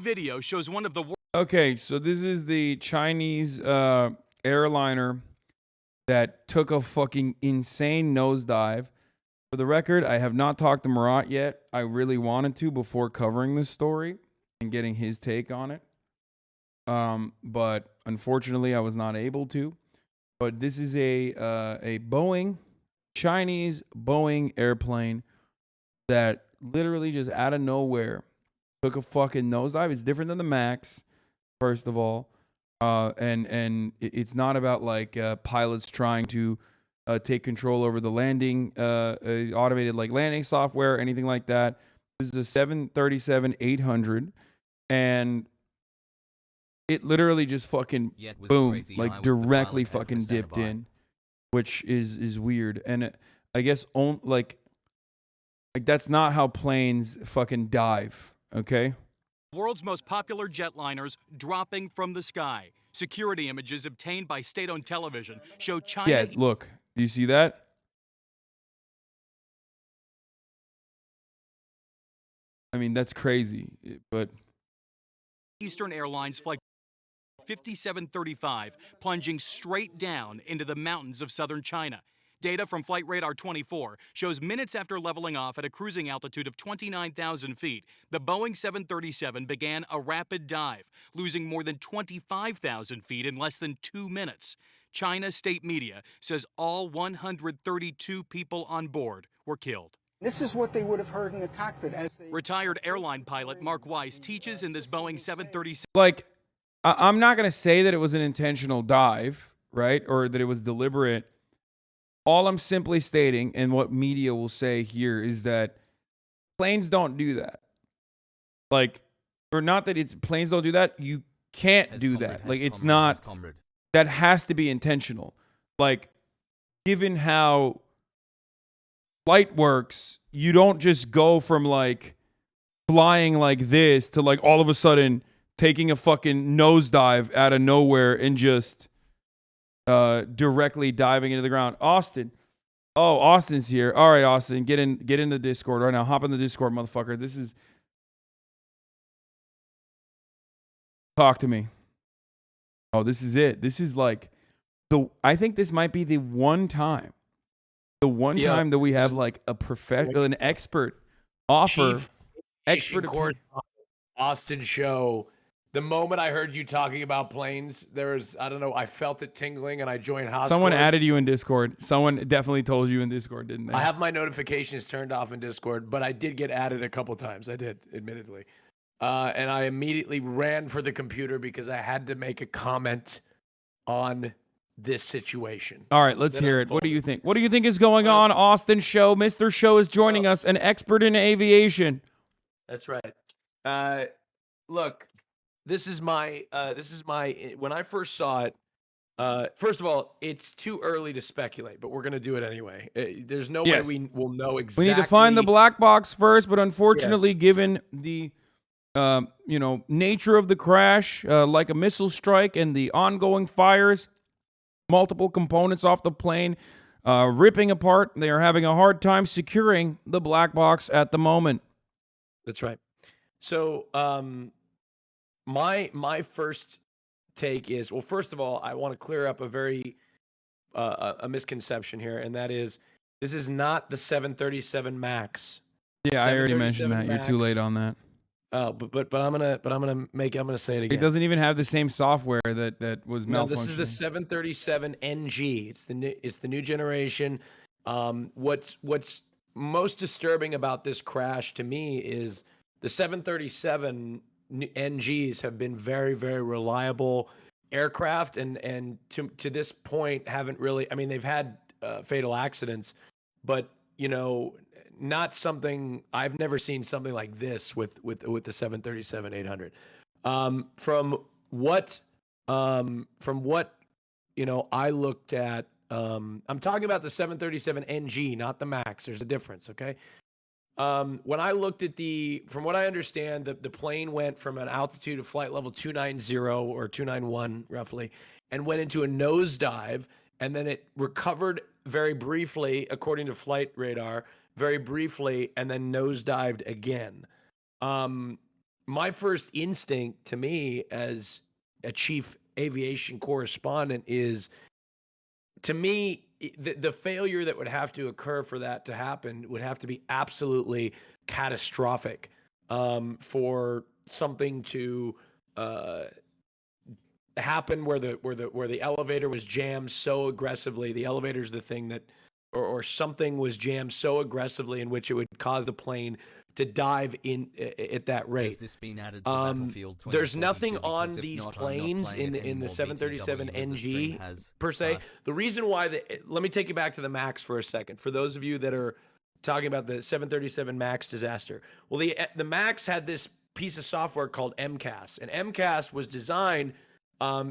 video shows one of the worst. Okay, so this is the Chinese airliner that took a fucking insane nosedive. For the record, I have not talked to Murat yet. I really wanted to before covering this story and getting his take on it. But unfortunately, I was not able to. But this is a Chinese Boeing airplane that literally just out of nowhere took a fucking nosedive. It's different than the Max, first of all. And it's not about like pilots trying to take control over the landing, automated like landing software, anything like that. This is a 737-800, and it literally just fucking boom, like directly fucking dipped in, which is weird. And I guess like that's not how planes fucking dive, okay? World's most popular jetliners dropping from the sky. Security images obtained by state-owned television show China. Yeah, look, do you see that? I mean, that's crazy, but Eastern Airlines flight 5735 plunging straight down into the mountains of southern China. Data from Flight Radar 24 shows minutes after leveling off at a cruising altitude of 29,000 feet, the Boeing 737 began a rapid dive, losing more than 25,000 feet in less than 2 minutes. China state media says all 132 people on board were killed. This is what they would have heard in the cockpit as they... Retired airline pilot Mark Weiss teaches in this Boeing 737. Like, I'm not going to say that it was an intentional dive, right? Or that it was deliberate. All I'm simply stating, and what media will say here, is that planes don't do that. Like, or not that it's planes don't do that. You can't do that. Like, it's not, that has to be intentional. Like, given how flight works, you don't just go from like flying like this to like all of a sudden taking a fucking nosedive out of nowhere and just directly diving into the ground. Austin. Oh, Austin's here. All right, Austin, get in the Discord right now. Hop in the Discord, motherfucker. This is... Talk to me. Oh, this is it. This is like I think this might be the one time that we have like an expert offer. Expert court Austin show. The moment I heard you talking about planes, I don't know, I felt it tingling and I joined Hasan. Someone added you in Discord. Someone definitely told you in Discord, didn't they? I have my notifications turned off in Discord, but I did get added a couple times. I did, admittedly. And I immediately ran for the computer because I had to make a comment on this situation. All right, let's hear it. What do you think? What do you think is going on, Austin Show? Mr. Show is joining us, an expert in aviation. That's right. Look, this is my when I first saw it, first of all, it's too early to speculate, but we're going to do it anyway. There's no way we will know exactly. We need to find the black box first, but unfortunately, given the nature of the crash, like a missile strike and the ongoing fires, multiple components off the plane ripping apart, they are having a hard time securing the black box at the moment. That's right. So, my first take is, well, first of all, I want to clear up a misconception here, and that is, this is not the 737 Max. Yeah, I already mentioned that. You're too late on that. But I'm gonna say it again. It doesn't even have the same software that was malfunctioning. No, this is the 737 NG. It's the new generation. What's most disturbing about this crash to me is the 737 NGs have been very, very reliable aircraft, and to this point haven't really. I mean, they've had fatal accidents, but not something. I've never seen something like this with the 737-800. From what I looked at. I'm talking about the 737 NG, not the Max. There's a difference, okay? When I looked at from what I understand, the plane went from an altitude of flight level 290 or 291 roughly, and went into a nosedive, and then it recovered very briefly, according to Flight Radar, very briefly, and then nosedived again. my first instinct to me as a chief aviation correspondent is, to me, the failure that would have to occur for that to happen would have to be absolutely catastrophic, for something to uh, happen where the elevator was jammed so aggressively. The elevator is the thing that, or something was jammed so aggressively in which it would cause the plane to dive in at that Has rate. this been added to Battlefield There's 2042? nothing on Because if these not, I'm not planes playing in it the anymore. 737 BTW with the stream NG has per se. crashed. The reason why let me take you back to the Max for a second. For those of you that are talking about the 737 Max disaster, well, the Max had this piece of software called MCAS, and MCAS was designed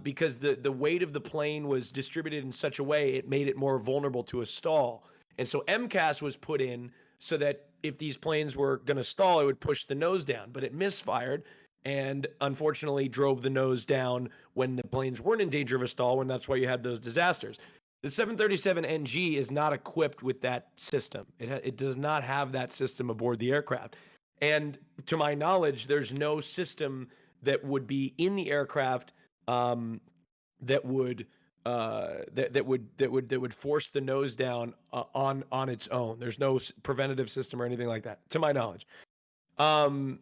because the weight of the plane was distributed in such a way it made it more vulnerable to a stall. And so MCAS was put in so that if these planes were going to stall, it would push the nose down, but it misfired and unfortunately drove the nose down when the planes weren't in danger of a stall, when that's why you had those disasters. The 737 NG is not equipped with that system. It does not have that system aboard the aircraft. And to my knowledge, there's no system that would be in the aircraft that would that would force the nose down on its own. There's no preventative system or anything like that, to my knowledge. In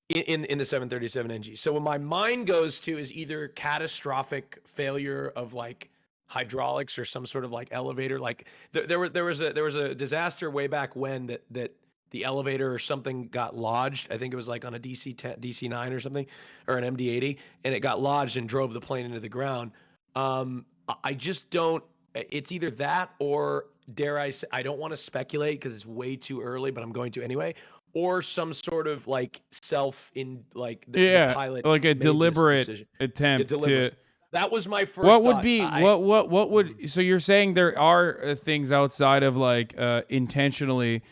the 737 NG. So what my mind goes to is either catastrophic failure of like hydraulics or some sort of like elevator. Like there was a disaster way back when that the elevator or something got lodged. I think it was like on a DC-9 or something, or an MD-80, and it got lodged and drove the plane into the ground. I just don't. It's either that, or dare I say, I don't want to speculate because it's way too early, but I'm going to anyway. Or some sort of like the pilot like a made this deliberate decision. attempt to. That was my first What would thought. be what would, so you're saying there are things outside of like intentionally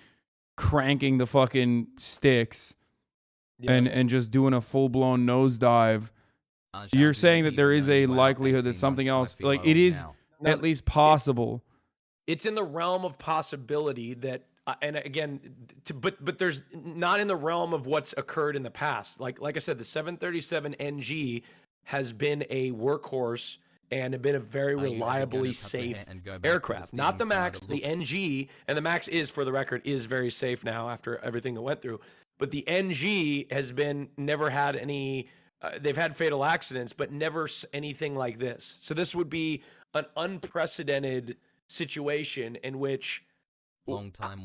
cranking the fucking sticks and just doing a full blown nosedive. You're saying that there is a likelihood that something else, like it is at least possible. It's in the realm of possibility that, and again, but there's not in the realm of what's occurred in the past. Like I said, the 737 NG has been a workhorse and been a very reliably safe aircraft. Not the Max, the NG, and the Max is, for the record, is very safe now after everything that went through. But the NG has never had any. They've had fatal accidents, but never anything like this. So this would be an unprecedented situation in which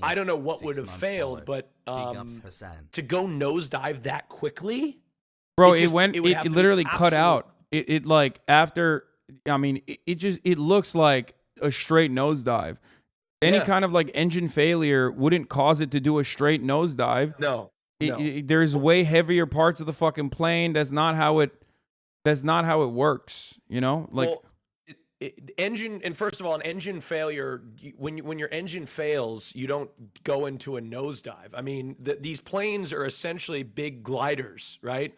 I don't know what would have failed, but to go nosedive that quickly, bro, it literally cut out. It like after, I mean, it looks like a straight nosedive. Any kind of like engine failure wouldn't cause it to do a straight nosedive. No. There's way heavier parts of the fucking plane. That's not how it works. You know, like. Well, engine, and first of all, an engine failure, when your engine fails, you don't go into a nosedive. I mean, these planes are essentially big gliders, right?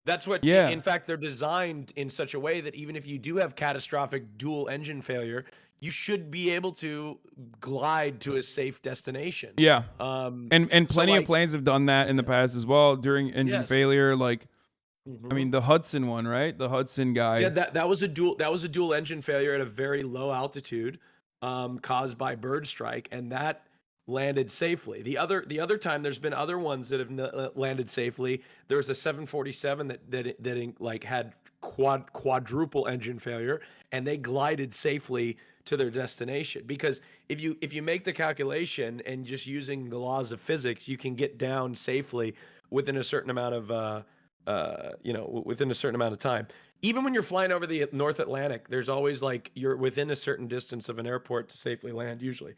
That's what. Yeah. In fact, they're designed in such a way that even if you do have catastrophic dual engine failure, you should be able to glide to a safe destination. Yeah. And plenty of planes have done that in the past as well during engine failure. Like, I mean, the Hudson one, right? The Hudson guy. Yeah, that was a dual engine failure at a very low altitude, caused by bird strike, and that landed safely. The other time, there's been other ones that have landed safely. There was a 747 that like had quadruple engine failure, and they glided safely to their destination. Because if you make the calculation and just using the laws of physics, you can get down safely within a certain amount of within a certain amount of time. Even when you're flying over the North Atlantic, there's always like you're within a certain distance of an airport to safely land usually.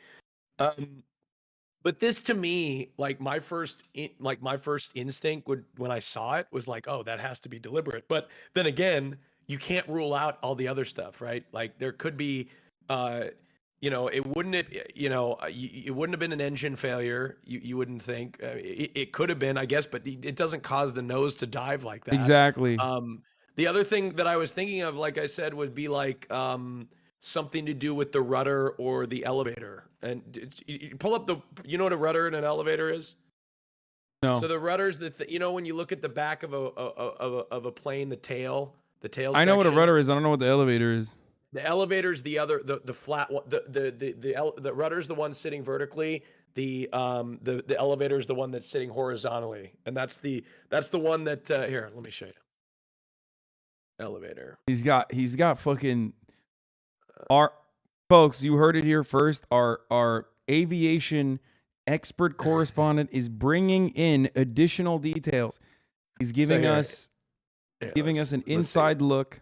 But this, to me, like my first instinct when I saw it was like, oh, that has to be deliberate. But then again, you can't rule out all the other stuff, right? Like there could be, it wouldn't have been an engine failure. You wouldn't think it could have been, I guess, but it doesn't cause the nose to dive like that. Exactly. The other thing that I was thinking of, like I said, would be like something to do with the rudder or the elevator. And you pull up you know what a rudder and an elevator is? No. So the rudders, you know, when you look at the back of a plane, the tail I know what a section, rudder is. I don't know what the elevator is. the elevator's the flat one. The rudder's the one sitting vertically. The elevator's the one that's sitting horizontally, and that's the one that here. Let me show you. Elevator. He's got fucking our folks. You heard it here first. Our aviation expert correspondent is bringing in additional details. He's giving here- us Here, giving let's- us an let's see. inside look.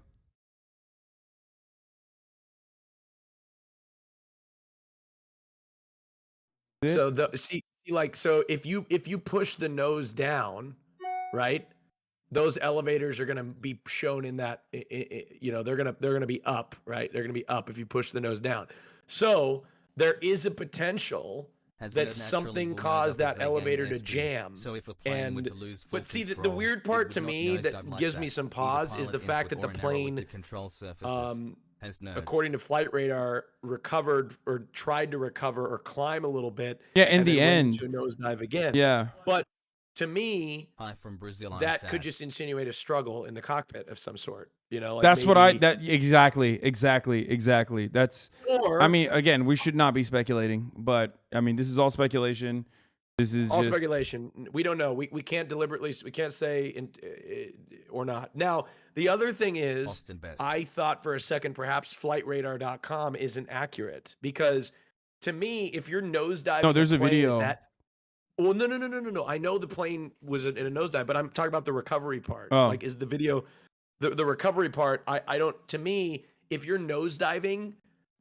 So so if you push the nose down, right? Those elevators are going to be shown in that you know, they're going to be up, right? They're going to be up if you push the nose down. So there is a potential that something caused that elevator to jam. So if a plane were to lose full but see, the control, weird it part would to not me that nosedive like gives that. me some Either pause is the pilot fact that input the or an error with plane the control surfaces has no. according to flight radar, recovered or tried to recover or climb a little bit. Yeah, in and the then went end. into a nosedive again. Yeah. But to me, Hi from Brazil. that could just insinuate a struggle in the cockpit of some sort. You know, like That's what maybe, exactly. That's Or I mean, again, we should not be speculating, but I mean, this is all speculation. This is all just speculation. We don't know. We can't we can't say or not. Now, the other thing is, Austin Best. I thought for a second perhaps flightradar.com isn't accurate because to me, if you're nosediving, No, there's a plane video. Well, no. I know the plane was in a nosedive, but I'm talking about the recovery part. Oh. Like, is the video the recovery part? I don't. To me, if you're nosediving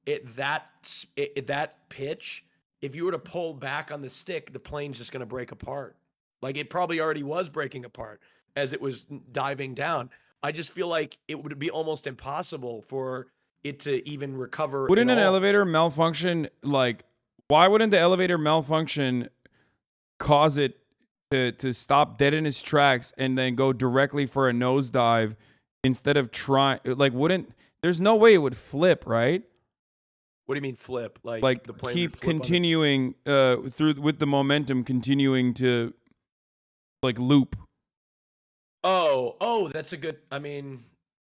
at that pitch, if you were to pull back on the stick, the plane's just going to break apart. Like it probably already was breaking apart as it was diving down. I just feel like it would be almost impossible for it to even recover. Wouldn't at an all. elevator malfunction, like, why wouldn't the elevator malfunction cause it to stop dead in its tracks and then go directly for a nosedive instead of trying? Like, there's no way it would flip, right? What do you mean flip? Like the plane keep would flip on its- continuing with the momentum continuing to like loop. Oh, that's a good. I mean,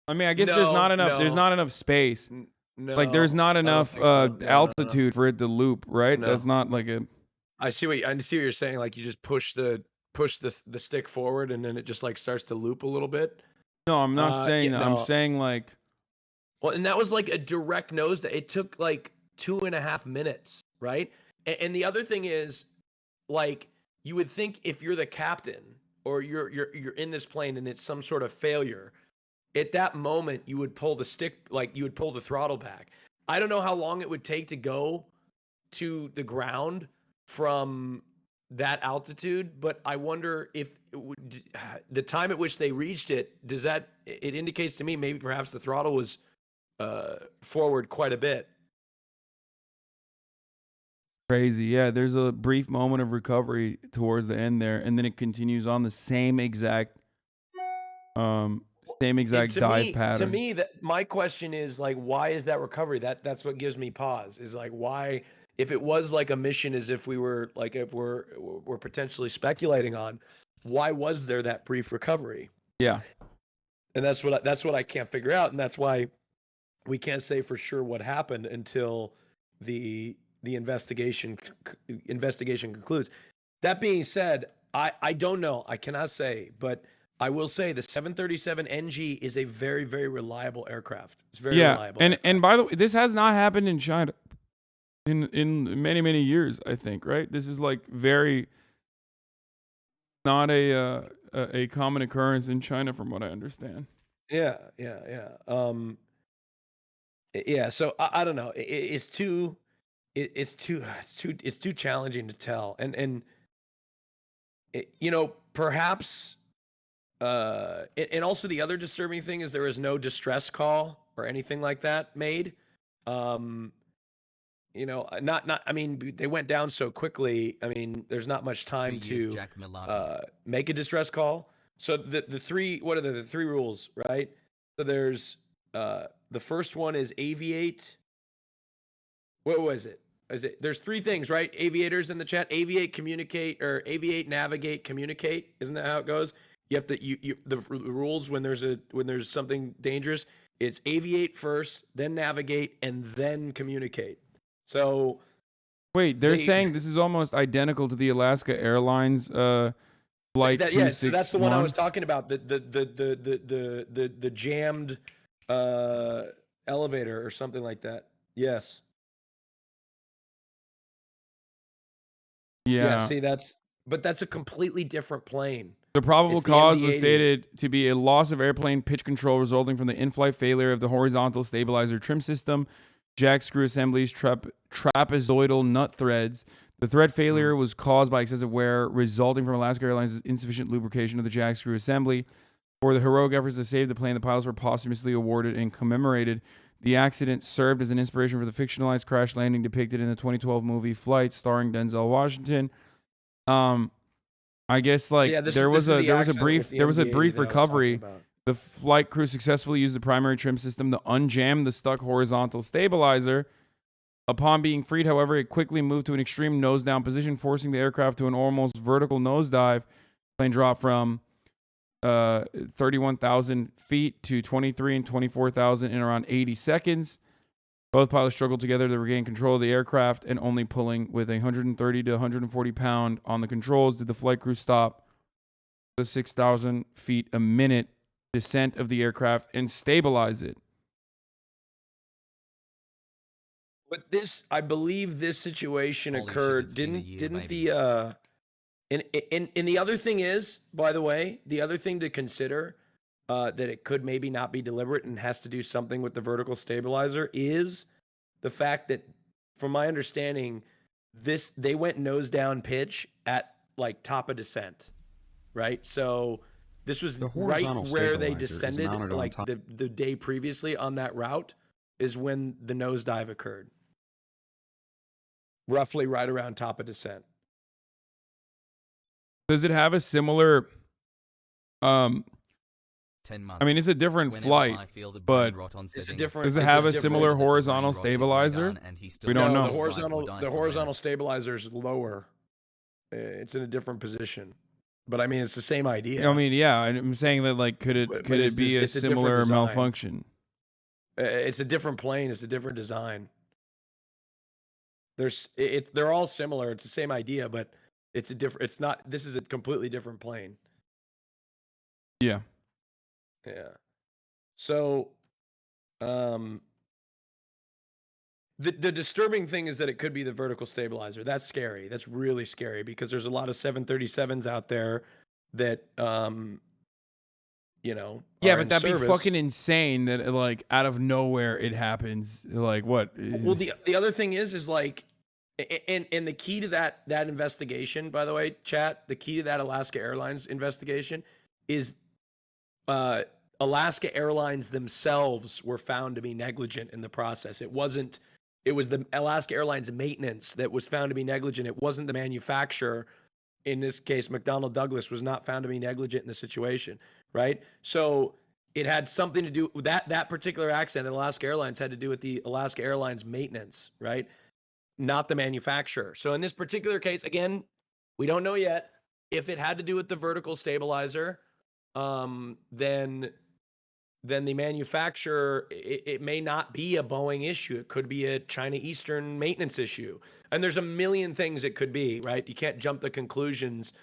I guess there's No, not enough. There's no. not enough space. no. Like there's not I don't enough think so. No. altitude for it to loop, right? No. That's not like a. I see what you're saying. Like you just push the stick forward and then it just like starts to loop a little bit. No, I'm not saying yeah, that. no. I'm saying like. Well, and that was like a direct nose. It took like 2.5 minutes, right? And the other thing is, like, you would think if you're the captain or you're in this plane and it's some sort of failure, at that moment you would pull the stick, like you would pull the throttle back. I don't know how long it would take to go to the ground from that altitude, but I wonder if the time at which they reached it, it indicates to me maybe perhaps the throttle was forward quite a bit. Crazy. Yeah, there's a brief moment of recovery towards the end there, and then it continues on the same exact dive pattern. To me, that my question is like, why is that recovery? That's what gives me pause. Is like, why, if it was like a mission, as if we were like, if we're potentially speculating on, why was there that brief recovery? Yeah. And that's what I can't figure out, and that's why we can't say for sure what happened until the investigation concludes. That being said, I don't know. I cannot say, but I will say the 737 NG is a very, very reliable aircraft. It's very reliable. And by the way, this has not happened in China in many years, I think, right? This is like very not a common occurrence in China from what I understand. Yeah. So I don't know. It's too challenging to tell. And perhaps and also the other disturbing thing is there is no distress call or anything like that made. I mean, they went down so quickly. I mean, there's not much time to make a distress call. So the three rules, right? So there's the first one is aviate. What was it? there's three things, right? Aviators in the chat: aviate, communicate, or aviate, navigate, communicate. Isn't that how it goes? You have to the rules when there's something dangerous. It's aviate first, then navigate, and then communicate. So wait, they're saying this is almost identical to the Alaska Airlines flight 261. Yeah, so that's the one I was talking about. The jammed elevator or something like that. Yes. Yeah. See, that's a completely different plane. The probable cause was MD-80. stated to be a loss of airplane pitch control resulting from the in-flight failure of the horizontal stabilizer trim system, jack screw assemblies, trapezoidal nut threads. The thread failure was caused by excessive wear resulting from Alaska Airlines' insufficient lubrication of the jack screw assembly. For the heroic efforts to save the plane, the pilots were posthumously awarded and commemorated. The accident served as an inspiration for the fictionalized crash landing depicted in the 2012 movie Flight, starring Denzel Washington. I guess there was a brief recovery. The flight crew successfully used the primary trim system to unjam the stuck horizontal stabilizer. Upon being freed, however, it quickly moved to an extreme nose down position, forcing the aircraft to an almost vertical nosedive. The plane dropped from 31,000 feet to 23 and 24,000 in around 80 seconds. Both pilots struggled together to regain control of the aircraft, and only pulling with 130 to 140 pound on the controls did the flight crew stop the 6,000 feet a minute descent of the aircraft and stabilize it. But I believe this situation Holy shit, occurred. it's been a year, Didn't baby. the and the other thing is, by the way, the other thing to consider that it could maybe not be deliberate and has to do something with the vertical stabilizer is the fact that, from my understanding, they went nose down pitch at like top of descent, right? So this was right where they descended, like the day previously on that route is when the nosedive occurred. Roughly right around top of descent. Does it have a similar 10 months. I mean, it's a different Whenever flight, I feel the but brain rot on It's a setting, different. does it it's have a different- similar the brain horizontal rot leaving stabilizer? gun and he still We don't No, know. the horizontal stabilizer is lower. It's in a different position, but I mean it's the same idea. I mean, yeah, I'm saying that could it be a it's a different similar design. malfunction? It's a different plane. It's a different design. They're all similar. It's the same idea, but it's a different. It's not. This is a completely different plane. Yeah. Yeah. So, the disturbing thing is that it could be the vertical stabilizer. That's scary. That's really scary because there's a lot of 737s out there that Yeah, are but in that'd be service. fucking insane that out of nowhere it happens. Like what? Well, the other thing is like, and the key to that investigation, by the way, chat, the key to that Alaska Airlines investigation is Alaska Airlines themselves were found to be negligent in the process. It was the Alaska Airlines maintenance that was found to be negligent. It wasn't the manufacturer. In this case, McDonnell Douglas was not found to be negligent in the situation, right? So it had something to do with that particular accident at Alaska Airlines had to do with the Alaska Airlines maintenance, right? Not the manufacturer. So in this particular case, again, we don't know yet if it had to do with the vertical stabilizer. Then the manufacturer, it may not be a Boeing issue. It could be a China Eastern maintenance issue. And there's a million things it could be, right? You can't jump to conclusions,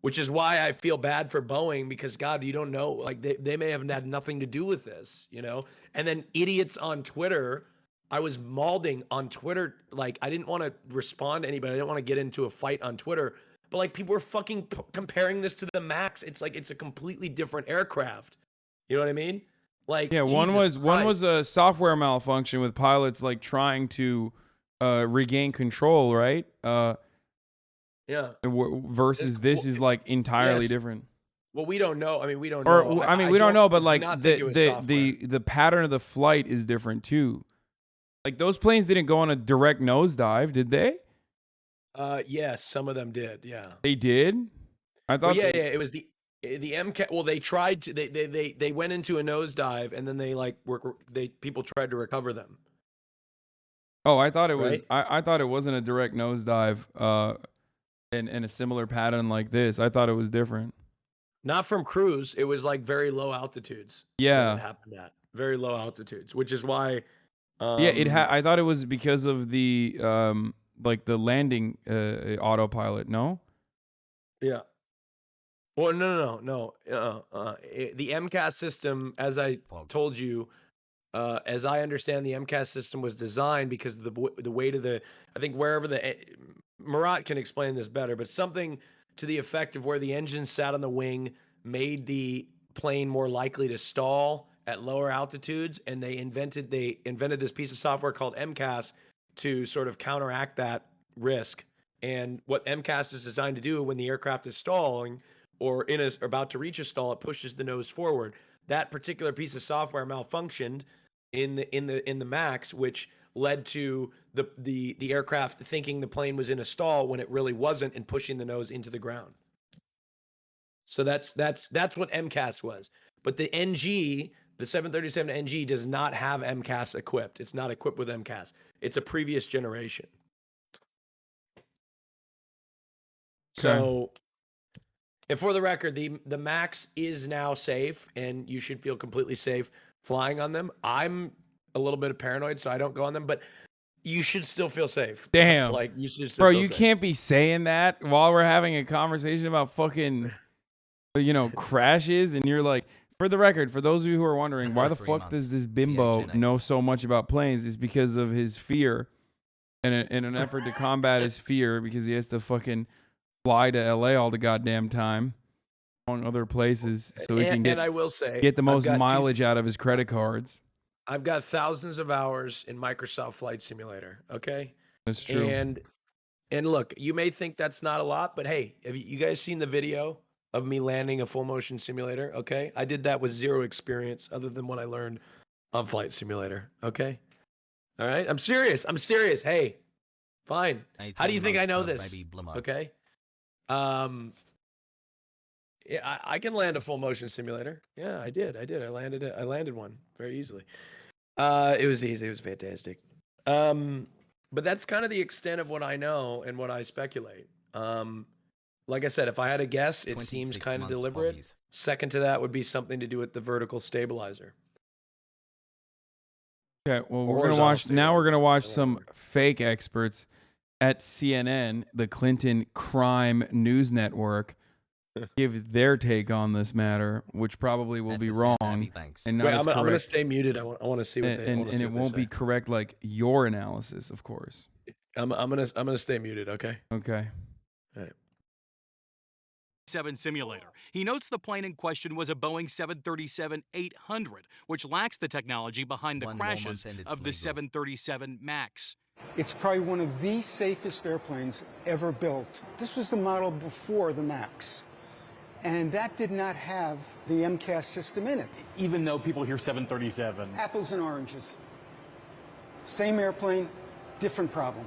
which is why I feel bad for Boeing because, God, you don't know. Like, they may have had nothing to do with this, And then idiots on Twitter, I was mauling on Twitter. Like, I didn't want to respond to anybody. I didn't want to get into a fight on Twitter. But, like, people were fucking comparing this to the MAX. It's like it's a completely different aircraft. You know what I mean? Like, yeah, one Jesus was Christ. a software malfunction with pilots trying to regain control, right? Yeah. Versus this is entirely yes. different. Well, we don't know. I mean, we don't know. Or we don't know, but the pattern of the flight is different too. Like those planes didn't go on a direct nosedive, did they? Yes, some of them did. Yeah. They did. I thought. Well, yeah. It was the MCAS. Well, they tried to. They went into a nosedive, and then people tried to recover them. Oh, I thought it was. Right? I thought it wasn't a direct nosedive. In a similar pattern like this. I thought it was different. Not from cruise. It was like very low altitudes. That Yeah. it happened at very low altitudes, which is why. Yeah, I thought it was because of the like the landing autopilot. No. Yeah. Well, no. The MCAS system, as I told you, as I understand, the MCAS system was designed because of the weight of the. I think wherever Murat can explain this better, but something to the effect of where the engine sat on the wing made the plane more likely to stall at lower altitudes, and they invented this piece of software called MCAS to sort of counteract that risk. And what MCAS is designed to do when the aircraft is stalling or about to reach a stall, it pushes the nose forward. That particular piece of software malfunctioned in the Max, which led to the aircraft thinking the plane was in a stall when it really wasn't, and pushing the nose into the ground. So that's what MCAS was. But the NG, the 737 NG, does not have MCAS equipped. It's not equipped with MCAS. It's a previous generation. Okay. So, and for the record, the Max is now safe, and you should feel completely safe flying on them. I'm a little bit paranoid, so I don't go on them, but you should still feel safe. Damn. Like, you should still Bro, feel you safe. can't be saying that while we're having a conversation about fucking, crashes, and you're like, for the record, for those of you who are wondering, why the 3 fuck months. does this bimbo CNGNX. know so much about planes? It's because of his fear, and in an effort to combat his fear, because he has to fucking fly to LA all the goddamn time, among other places, so he can And I will say, get the most I've got mileage out of his credit cards. I've got thousands of hours in Microsoft Flight Simulator. Okay. That's true. And look, you may think that's not a lot, but hey, have you guys seen the video of me landing a full motion simulator? Okay. I did that with zero experience other than what I learned on Flight Simulator. Okay. All right. I'm serious. Hey, fine. How do you think I know this? Okay. Yeah, I can land a full motion simulator. Yeah, I did. I landed one very easily. It was easy. It was fantastic. But that's kind of the extent of what I know and what I speculate. Like I said, if I had a guess, it seems 26 kind of months deliberate. Bobbies. Second to that would be something to do with the vertical stabilizer. Okay, well, Or we're horizontal gonna watch stabilizer, some whatever. fake experts at CNN, the Clinton crime news network, give their take on this matter, which probably will And be HasanAbi, wrong thanks. and not Wait, as I'm gonna correct, stay muted. I want to see what they. and it won't be correct like your analysis, of course. I'm gonna stay muted. Okay. Okay. All right. 7 simulator. He notes the plane in question was a Boeing 737-800, which lacks the technology behind the 1 more crashes month and it's of the legal. 737 MAX. It's probably one of the safest airplanes ever built. This was the model before the MAX. And that did not have the MCAS system in it. Even though people hear 737. Apples and oranges. Same airplane, different problem.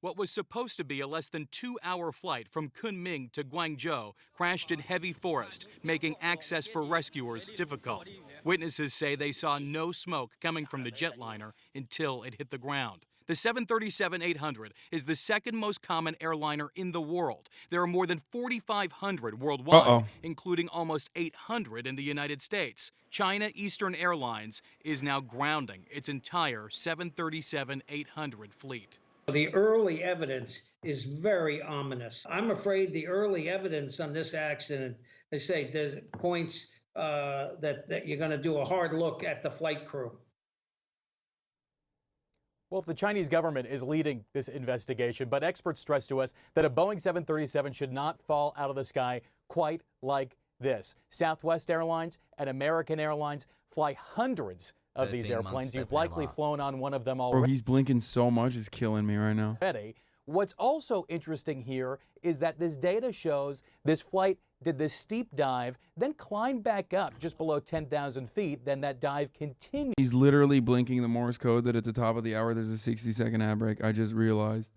What was supposed to be a less than 2-hour flight from Kunming to Guangzhou crashed in heavy forest, making access for rescuers difficult. Witnesses say they saw no smoke coming from the jetliner until it hit the ground. The 737-800 is the second most common airliner in the world. There are more than 4,500 worldwide, including almost 800 in the United States. China Eastern Airlines is now grounding its entire 737-800 fleet. The early evidence is very ominous. I'm afraid the early evidence on this accident, they say there's points that you're going to do a hard look at the flight crew. Well, if the Chinese government is leading this investigation, but experts stress to us that a Boeing 737 should not fall out of the sky quite like this. Southwest Airlines and American Airlines fly hundreds of these 13 months airplanes. You've February likely law. flown on one of them Bro, already. he's blinking so much, it's killing me right now. What's also interesting here is that this data shows this flight did this steep dive, then climbed back up just below 10,000 feet. Then that dive continued. He's literally blinking the Morse code that at the top of the hour there's a 60-second ad break. I just realized.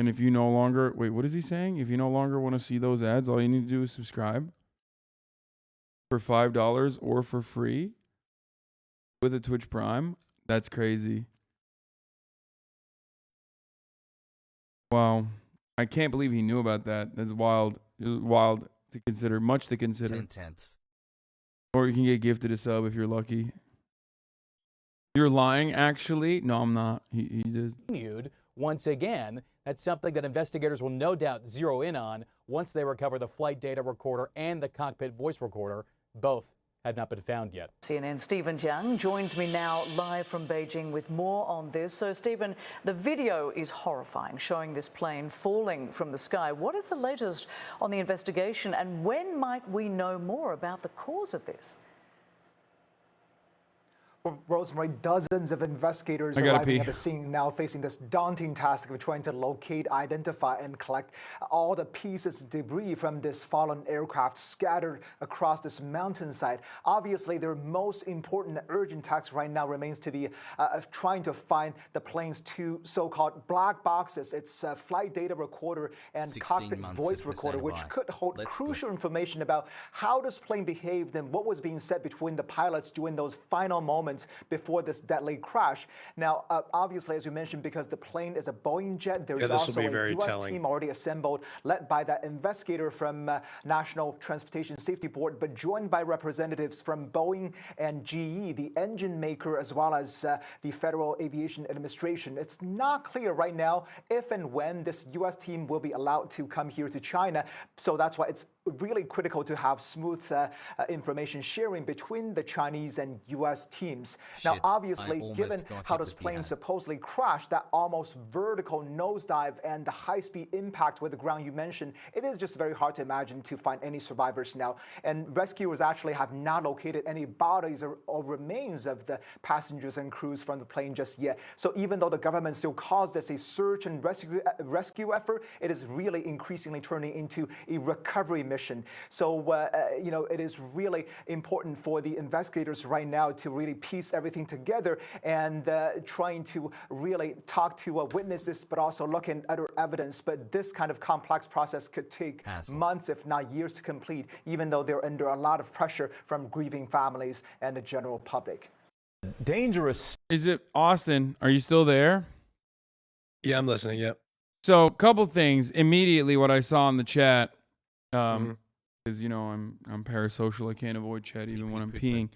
And if you no longer, wait, what is he saying? If you no longer want to see those ads, all you need to do is subscribe for $5 or for free with a Twitch Prime. That's crazy. Wow. I can't believe he knew about that. That's wild. Wild to consider. Much to consider. 10/10. Or you can get gifted a sub if you're lucky. You're lying, actually? No, I'm not. He did. Continued. Once again, that's something that investigators will no doubt zero in on once they recover the flight data recorder and the cockpit voice recorder. Both had not been found yet. CNN Stephen Jiang joins me now live from Beijing with more on this. So, Stephen, the video is horrifying, showing this plane falling from the sky. What is the latest on the investigation, and when might we know more about the cause of this? Well, Rosemary, dozens of investigators I gotta arriving pee. at the scene now facing this daunting task of trying to locate, identify, and collect all the pieces, debris from this fallen aircraft scattered across this mountainside. Obviously, their most important urgent task right now remains to be trying to find the plane's two so-called black boxes. It's a flight data recorder and 16 cockpit months voice of recorder, which Hasan could hold Let's crucial information about how this plane behaved and what was being said between the pilots during those final moments before this deadly crash. Now, obviously, as you mentioned, because the plane is a Boeing jet, there is this will also be a very U.S. telling. team already assembled, led by that investigator from National Transportation Safety Board, but joined by representatives from Boeing and GE, the engine maker, as well as the Federal Aviation Administration. It's not clear right now if and when this U.S. team will be allowed to come here to China. So that's why it's really critical to have smooth information sharing between the Chinese and U.S. teams. Now, Shit, I obviously, almost given got how hit this with plane Jihad. supposedly crashed, that almost vertical nosedive and the high-speed impact with the ground you mentioned, it is just very hard to imagine to find any survivors now. And rescuers actually have not located any bodies or remains of the passengers and crews from the plane just yet. So even though the government still calls this a search and rescue effort, it is really increasingly turning into a recovery mission. So, it is really important for the investigators right now to really piece everything together and trying to really talk to witnesses, but also look at other evidence. But this kind of complex process could take months, if not years, to complete, even though they're under a lot of pressure from grieving families and the general public. Dangerous. Is it Austin? Are you still there? Yeah, I'm listening. Yep. So, a couple things. Immediately, what I saw in the chat, because I'm parasocial. I can't avoid chat even when I'm peeing.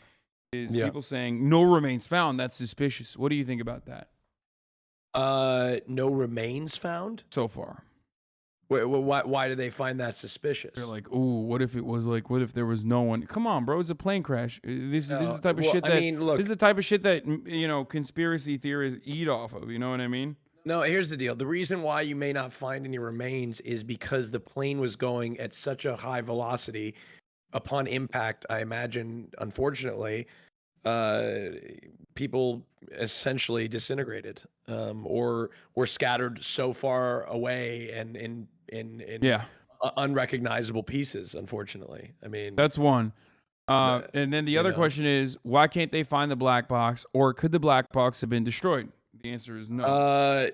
Is people saying no remains found? That's suspicious. What do you think about that? No remains found So far, Wait, why do they find that suspicious? they're like, "Ooh, what if it was like? What if there was no one? Come on, bro, it's a plane crash. This is the type of shit that. I mean, look, this is the type of shit that conspiracy theorists eat off of. You know what I mean? no, here's the deal. The reason why you may not find any remains is because the plane was going at such a high velocity. Upon impact, I imagine, unfortunately, people essentially disintegrated or were scattered so far away and in unrecognizable pieces, unfortunately. I mean, That's one. And then the other question is, why can't they find the black box, or could the black box have been destroyed? The answer is no.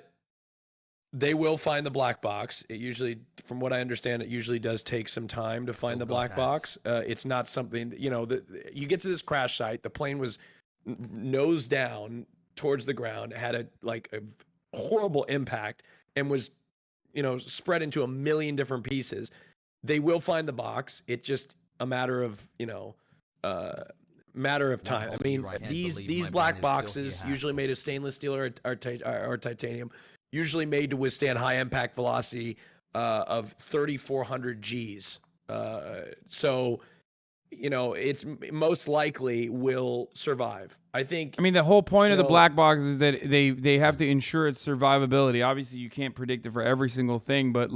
They will find the black box. It usually, from what I understand, it usually does take some time to find the black box. It's not something that, you get to this crash site. The plane was nose down towards the ground, had a horrible impact, and was, spread into a million different pieces. They will find the box. It's just a matter of, time. I mean, these black boxes, usually made of stainless steel or titanium, usually made to withstand high impact velocity of 3,400 Gs. So, it's most likely will survive. I think. I mean, the whole point of the black box is that they have to ensure its survivability. Obviously, you can't predict it for every single thing, but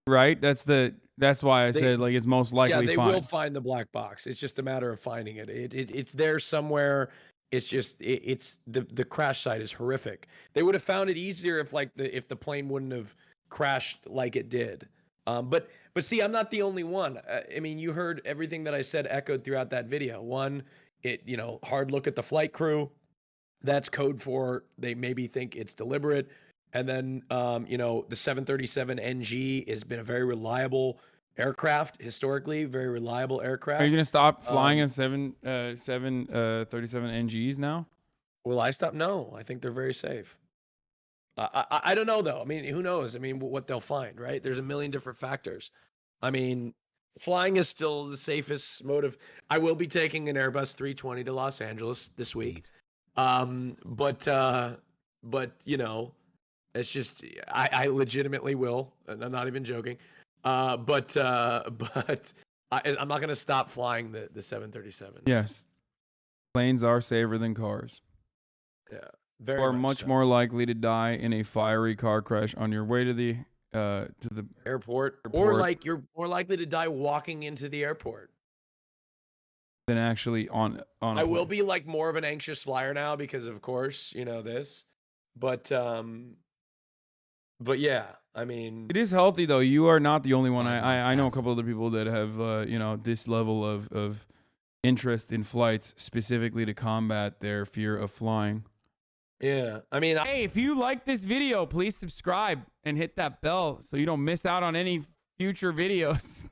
right? That's why I said it's most likely. Yeah, they will find the black box. It's just a matter of finding it. It's there somewhere. It's just it's the crash site is horrific. They would have found it easier if if the plane wouldn't have crashed like it did. But see, I'm not the only one. I mean, you heard everything that I said echoed throughout that video. One, hard look at the flight crew. That's code for they maybe think it's deliberate. And then the 737 NG has been a very reliable aircraft historically, very reliable aircraft. Are you gonna stop flying in 737 NGs now? Will I stop? No, I think they're very safe. I don't know though. I mean, who knows? I mean, what they'll find, right? There's a million different factors. I mean, flying is still the safest mode of. I will be taking an Airbus 320 to Los Angeles this week. But you know, it's just I legitimately will, and I'm not even joking. But I'm not gonna stop flying the 737. Yes, planes are safer than cars. Yeah, You very are much much so. more likely to die in a fiery car crash on your way to the airport, or airport. like you're more likely to die walking into the airport. than actually on a I will plane. be like more of an anxious flyer now because of course, you know this. But yeah, I mean, It is healthy though. You are not the only one. 5 months I know a has. couple other people that have you know, this level of interest in flights specifically to combat their fear of flying. yeah. I mean, Hey, if you like this video, please subscribe and hit that bell so you don't miss out on any future videos.